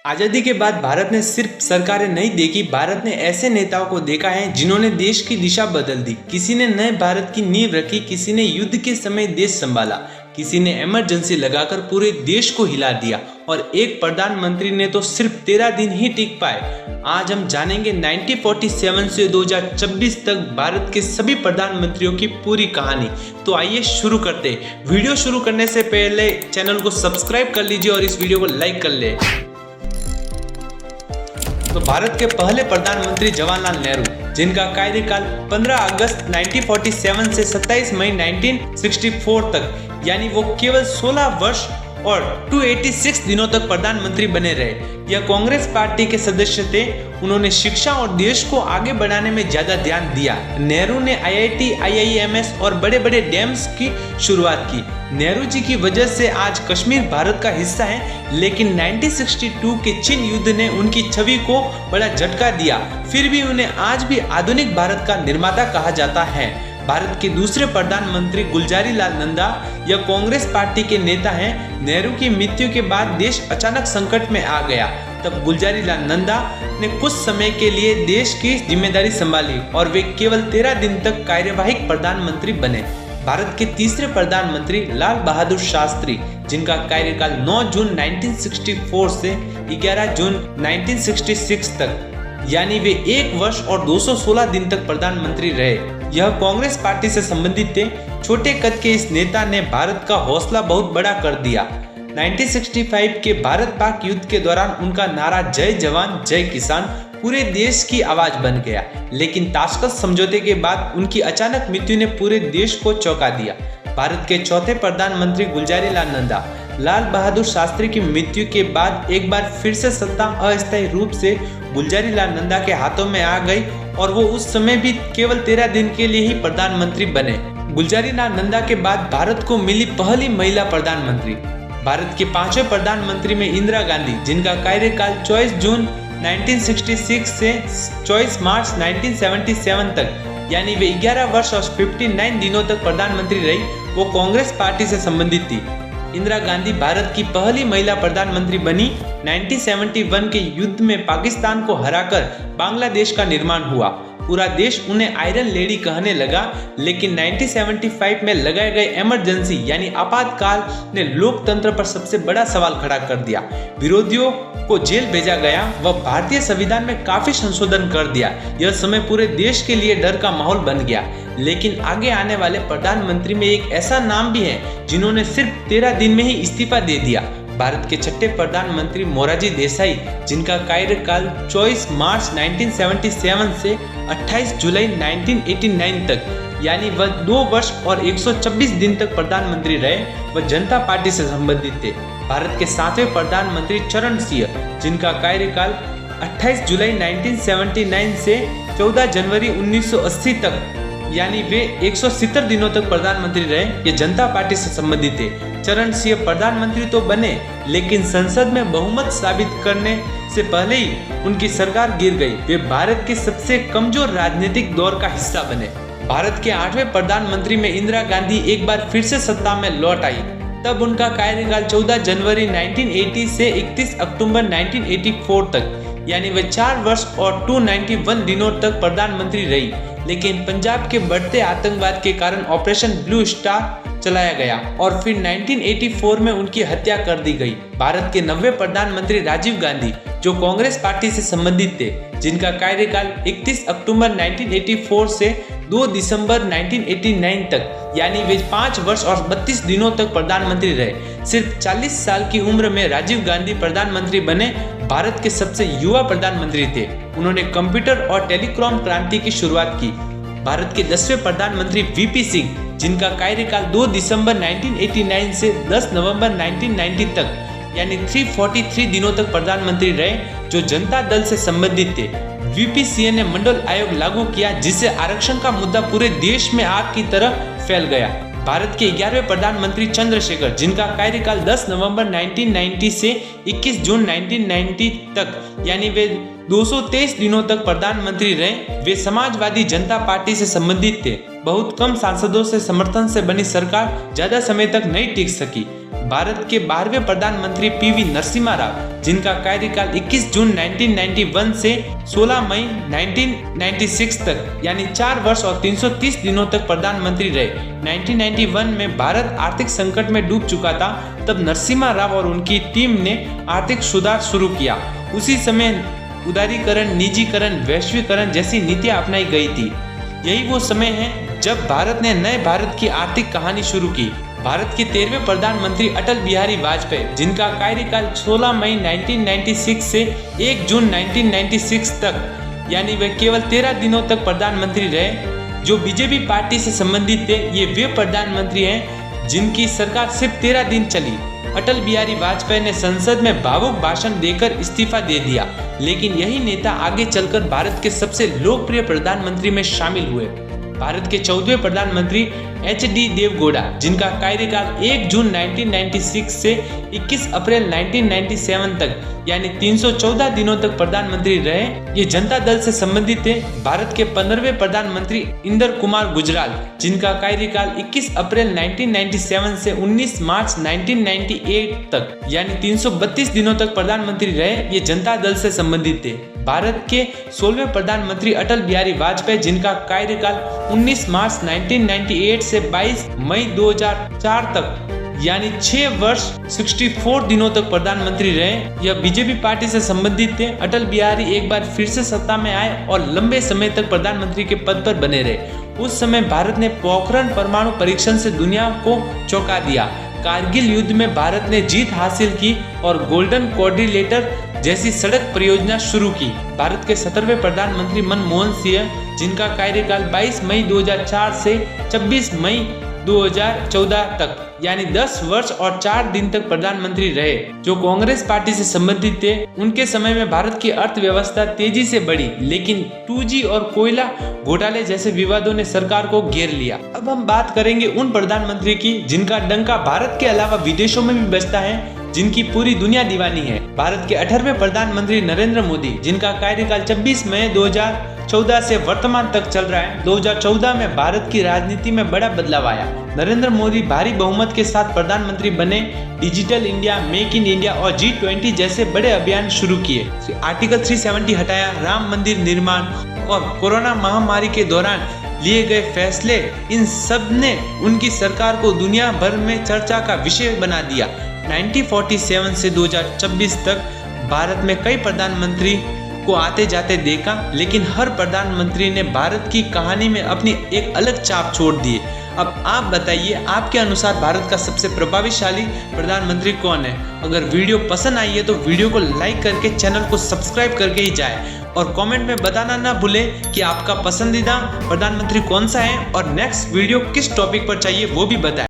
आज़ादी के बाद भारत ने सिर्फ सरकारें नहीं देखी, भारत ने ऐसे नेताओं को देखा है जिन्होंने देश की दिशा बदल दी। किसी ने नए भारत की नींव रखी, किसी ने युद्ध के समय देश संभाला, किसी ने इमरजेंसी लगाकर पूरे देश को हिला दिया और एक प्रधानमंत्री ने तो सिर्फ 13 दिन ही टिक पाए। आज हम जानेंगे 1947 से 2026 तक भारत के सभी प्रधानमंत्रियों की पूरी कहानी। तो आइए शुरू करते हैं। वीडियो शुरू करने से पहले चैनल को सब्सक्राइब कर लीजिए और इस वीडियो को लाइक कर ले। तो भारत के पहले प्रधानमंत्री जवाहरलाल नेहरू, जिनका कार्यकाल 15 अगस्त 1947 से 27 मई 1964 तक, यानी वो केवल 16 वर्ष और 286 दिनों तक प्रधानमंत्री बने रहे। यह कांग्रेस पार्टी के सदस्य थे। उन्होंने शिक्षा और देश को आगे बढ़ाने में ज्यादा ध्यान दिया। नेहरू ने IIT, IIMS और बड़े बड़े डैम्स की शुरुआत की। नेहरू जी की वजह से आज कश्मीर भारत का हिस्सा है, लेकिन 1962 के चीन युद्ध ने उनकी छवि को बड़ा झटका दिया। फिर भी उन्हें आज भी आधुनिक भारत का निर्माता कहा जाता है। भारत के दूसरे प्रधानमंत्री गुलजारी लाल नंदा, यह कांग्रेस पार्टी के नेता हैं। नेहरू की मृत्यु के बाद देश अचानक संकट में आ गया। तब गुलजारी लाल नंदा ने कुछ समय के लिए देश की जिम्मेदारी संभाली और वे केवल 13 दिन तक कार्यवाहक प्रधानमंत्री बने। भारत के तीसरे प्रधानमंत्री लाल बहादुर शास्त्री, जिनका कार्यकाल 9 जून 1964 से 11 जून 1966 तक, यानी वे 1 वर्ष और 216 दिन तक प्रधानमंत्री रहे। यह कांग्रेस पार्टी से संबंधित थे। छोटे कद के इस नेता ने भारत का हौसला बहुत बड़ा कर दिया। 1965 के भारत पाक युद्ध के दौरान उनका नारा जय जवान जय किसान पूरे देश की आवाज बन गया। लेकिन ताशकंद समझौते के बाद उनकी अचानक मृत्यु ने पूरे देश को चौंका दिया। भारत के चौथे प्रधानमंत्री गुलजारी लाल नंदा, लाल बहादुर शास्त्री की मृत्यु के बाद एक बार फिर से सत्ता अस्थायी रूप से गुलजारी लाल नंदा के हाथों में आ गई और वो उस समय भी केवल 13 दिन के लिए ही प्रधानमंत्री बने। गुलजारी लाल नंदा के बाद भारत को मिली पहली महिला प्रधानमंत्री। भारत के 5वें प्रधानमंत्री में इंदिरा गांधी, जिनका कार्यकाल 24 जून 1966 से 24 मार्च 1977 तक, यानी वे 11 वर्ष और 59 दिनों तक प्रधानमंत्री रही। वो कांग्रेस पार्टी से संबंधित थी। इंदिरा गांधी भारत की पहली महिला प्रधानमंत्री बनी। 1971 के युद्ध में पाकिस्तान को हराकर बांग्लादेश का निर्माण हुआ। पूरा देश उन्हें आयरन लेडी कहने लगा, लेकिन 1975 में लगाए गए इमरजेंसी यानी आपातकाल ने लोकतंत्र पर सबसे बड़ा सवाल खड़ा कर दिया। विरोधियों को जेल भेजा गया व भारतीय संविधान में काफी संशोधन कर दिया। यह समय पूरे देश के लिए डर का माहौल बन गया। लेकिन आगे आने वाले प्रधानमंत्री में एक ऐसा नाम भी है जिन्होंने सिर्फ 13 दिन में ही इस्तीफा दे दिया। भारत के छठे प्रधानमंत्री मोरारजी देसाई, जिनका कार्यकाल 24 मार्च 1977 से 28 जुलाई 1989 तक, यानी वह 2 वर्ष और 126 दिन तक प्रधानमंत्री रहे, वह जनता पार्टी से संबंधित थे। भारत के 7वें प्रधानमंत्री चरण सिंह, जिनका कार्यकाल 28 जुलाई 1979 से 14 जनवरी 1980 तक, यानी वे 170 दिनों तक प्रधानमंत्री रहे, ये जनता पार्टी से संबंधित थे। चरण सिंह प्रधानमंत्री तो बने, लेकिन संसद में बहुमत साबित करने से पहले ही उनकी सरकार गिर गई। वे भारत के सबसे कमजोर राजनीतिक दौर का हिस्सा बने। भारत के 8वें प्रधानमंत्री में इंदिरा गांधी एक बार फिर से सत्ता में लौट आई। तब उनका कार्यकाल 14 जनवरी 1980 से 31 अक्टूबर 1984 तक, यानी वे 4 वर्ष और 291 दिनों तक प्रधानमंत्री रही। लेकिन पंजाब के बढ़ते आतंकवाद के कारण ऑपरेशन ब्लू स्टार चलाया गया और फिर 1984 में उनकी हत्या कर दी गई। भारत के 90वें प्रधानमंत्री राजीव गांधी, जो कांग्रेस पार्टी से संबंधित थे, जिनका कार्यकाल 31 अक्टूबर 1984 से 2 दिसंबर 1989 तक, यानी वे 5 वर्ष और 32 दिनों तक प्रधानमंत्री रहे। सिर्फ 40 साल की उम्र में राजीव गांधी प्रधानमंत्री बने। भारत के सबसे युवा प्रधानमंत्री थे। उन्होंने कंप्यूटर और टेलीकॉम क्रांति की शुरुआत की। भारत के 10वें प्रधानमंत्री VP सिंह, जिनका कार्यकाल 2 दिसंबर 1989 से 10 नवंबर 1990 तक, यानी 343 दिनों तक प्रधानमंत्री रहे, जो जनता दल से संबंधित थे। VP सिंह ने मंडल आयोग लागू किया, जिससे आरक्षण का मुद्दा पूरे देश में आग की तरह फैल गया। भारत के 11वें प्रधानमंत्री चंद्रशेखर, जिनका कार्यकाल 10 नवंबर 1990 से 21 जून 1990 तक, यानी वे 223 दिनों तक प्रधानमंत्री रहे। वे समाजवादी जनता पार्टी से संबंधित थे। बहुत कम सांसदों से समर्थन से बनी सरकार ज्यादा समय तक नहीं टिक सकी। भारत के 12वें प्रधानमंत्री पीवी नरसिम्हा राव, जिनका कार्यकाल 21 जून 1991 से 16 मई 1996 तक यानी 4 वर्ष और 330 दिनों तक प्रधानमंत्री रहे। 1991 में भारत आर्थिक संकट में डूब चुका था। तब नरसिम्हा राव और उनकी टीम ने आर्थिक सुधार शुरू किया। उसी समय उदारीकरण, निजीकरण, वैश्वीकरण जैसी नीतियां अपनाई गई थी। यही वो समय है जब भारत ने नए भारत की आर्थिक कहानी शुरू की। भारत के 13वें प्रधानमंत्री अटल बिहारी वाजपेयी, जिनका कार्यकाल 16 मई 1996 से 1 जून 1996 तक यानी वे केवल 13 दिनों तक प्रधानमंत्री रहे, जो बीजेपी पार्टी से संबंधित थे। ये वे प्रधानमंत्री हैं जिनकी सरकार सिर्फ 13 दिन चली। अटल बिहारी वाजपेयी ने संसद में भावुक भाषण देकर इस्तीफा दे दिया, लेकिन यही नेता आगे चलकर भारत के सबसे लोकप्रिय प्रधानमंत्री में शामिल हुए। भारत के 14वें प्रधानमंत्री एच.डी. देवगौड़ा, जिनका कार्यकाल 1 जून 1996 से 21 अप्रैल 1997 तक यानी 314 दिनों तक प्रधानमंत्री रहे, ये जनता दल से संबंधित थे। भारत के 15वें प्रधानमंत्री इंदर कुमार गुजराल, जिनका कार्यकाल 21 अप्रैल 1997 से 19 मार्च 1998 तक यानी 332 दिनों तक प्रधानमंत्री रहे, ये जनता दल से संबंधित थे। भारत के 16वें प्रधानमंत्री अटल बिहारी वाजपेयी, जिनका कार्यकाल 19 मार्च 1998 से 22 मई 2004 तक यानी 6 वर्ष 64 दिनों तक प्रधानमंत्री रहे, यह बीजेपी पार्टी से संबंधित थे। अटल बिहारी एक बार फिर से सत्ता में आए और लंबे समय तक प्रधानमंत्री के पद पर बने रहे। उस समय भारत ने पोखरण परमाणु परीक्षण से दुनिया को चौंका दिया। कारगिल युद्ध में भारत ने जीत हासिल की और गोल्डन क्वाड्रिलेटर जैसी सड़क परियोजना शुरू की। भारत के 17वें प्रधानमंत्री मनमोहन सिंह, जिनका कार्यकाल 22 मई 2004 से 26 मई 2014 तक यानी 10 वर्ष और 4 दिन तक प्रधानमंत्री रहे, जो कांग्रेस पार्टी से संबंधित थे। उनके समय में भारत की अर्थव्यवस्था तेजी से बढ़ी, लेकिन 2G और कोयला घोटाले जैसे विवादों ने सरकार को घेर लिया। अब हम बात करेंगे उन प्रधानमंत्री की जिनका डंका भारत के अलावा विदेशों में भी बजता है, जिनकी पूरी दुनिया दीवानी है। भारत के 18वें प्रधानमंत्री नरेंद्र मोदी, जिनका कार्यकाल 26 मई 2014 से वर्तमान तक चल रहा है। 2014 में भारत की राजनीति में बड़ा बदलाव आया। नरेंद्र मोदी भारी बहुमत के साथ प्रधानमंत्री बने। Digital India, make in India और G20 जैसे बड़े अभियान शुरू किए। आर्टिकल 370 हटाया, राम मंदिर निर्माण और कोरोना महामारी के दौरान लिए गए फैसले, इन सब ने उनकी सरकार को दुनिया भर में चर्चा का विषय बना दिया। 1947 से 2026 तक भारत में कई प्रधानमंत्री को आते जाते देखा, लेकिन हर प्रधानमंत्री ने भारत की कहानी में अपनी एक अलग छाप छोड़ दी। अब आप बताइए, आपके अनुसार भारत का सबसे प्रभावशाली प्रधानमंत्री कौन है? अगर वीडियो पसंद आई है तो वीडियो को लाइक करके चैनल को सब्सक्राइब करके ही जाए और कमेंट में बताना ना भूलें कि आपका पसंदीदा प्रधानमंत्री कौन सा है और नेक्स्ट वीडियो किस टॉपिक पर चाहिए वो भी बताएं।